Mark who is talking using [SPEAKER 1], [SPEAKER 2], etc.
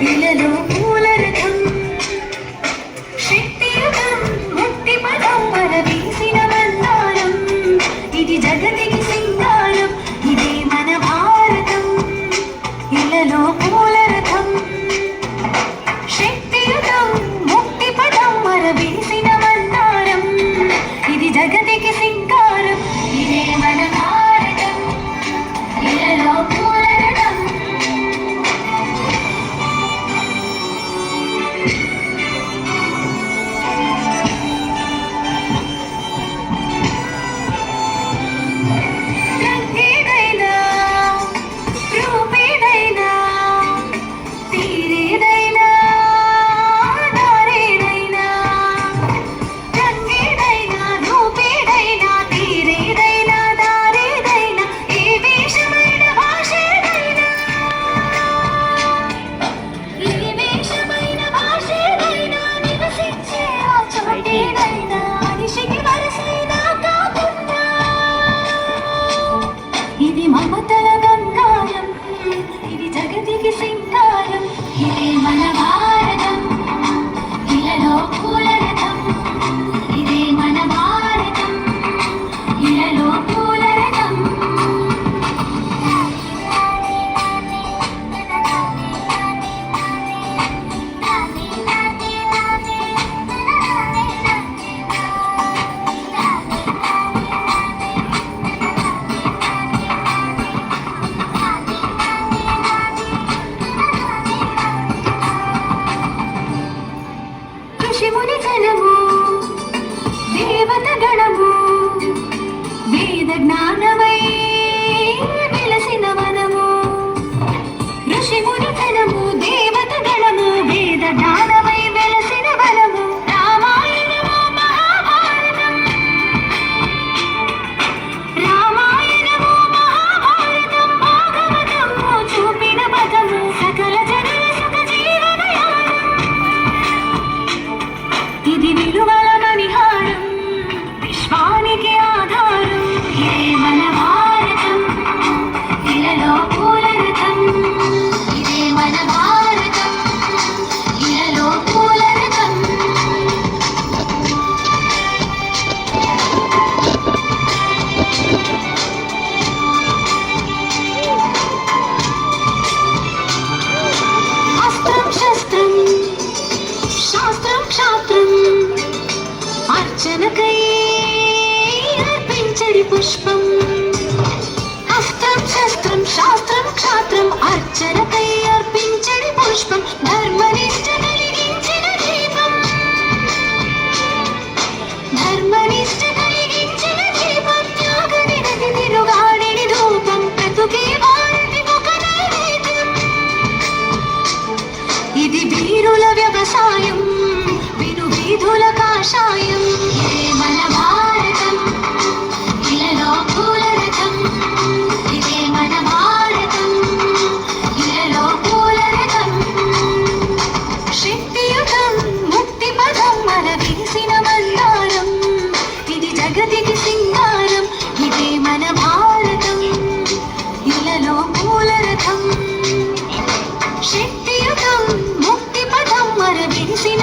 [SPEAKER 1] ఇలలో పూల రథం శక్తియుగం ముక్తి పదం వరవీసిన మందారం ఇది జగతికి సింగారం ఇదే మన భారతం ఇలలో పూల రథం శక్తియుగం ముక్తి పదం వరవీసిన మందారం ఇది జగతికి సింగారం ఇదే మన భారతం ఇలలో పూల రథం ఇది మమతల గంగారం ఇది జగతికి సింగారం ఇదే మన భారతం ఇలలో పూల రథం ఇదే మన భారతం ఇలలో పూల రథం ఋషిముని జనము దేవత గణము వేద జ్ఞానమై వెలసిన వనము ఋషిముని జనము దేవత గణము వేద జ్ఞానమై వెలసిన వనము రామాయణము మహాభారతం రామాయణము మహాభారతం భాగవతము చూపిన పదము సకల జనుల సుఖ జీవనయానం ఇది విలువల మణిహారం విశ్వానికి ఆధారం ఇదే మన భారతం ఇలలో పూల రథం ఇదే మన భారతం ఇలలో పూల రథం అస్త్రం శస్త్రం శాస్త్రం క్షాత్రం అర్చనకై అర్పించడి పుష్పం అస్త్రం శస్త్రం శాస్త్రం క్షాత్రం అర్చనకై అర్పించడి పుష్పం ధర్మనిష్ట కలిగించిన దీపం ధర్మనిష్ట కలిగించిన దీపం త్యాగ నిరతి తిరుగాడిని ధూపం బ్రతుకే భారతి ఒక నైవేద్యం ఇది వీరుల వ్యవసాయం విను వీధుల కాషాయం ఇదే మన భారతం ఇలలో పూల రథం ఇదే మన భారతం ఇలలో పూల రథం శక్తియుగం ముక్తి పదం వరవీసిన మందారం ఇది జగతికి సింగారం ఇదే మన భారతం ఇలలో పూల రథం శక్తియుగం ముక్తి పదం వరవీసిన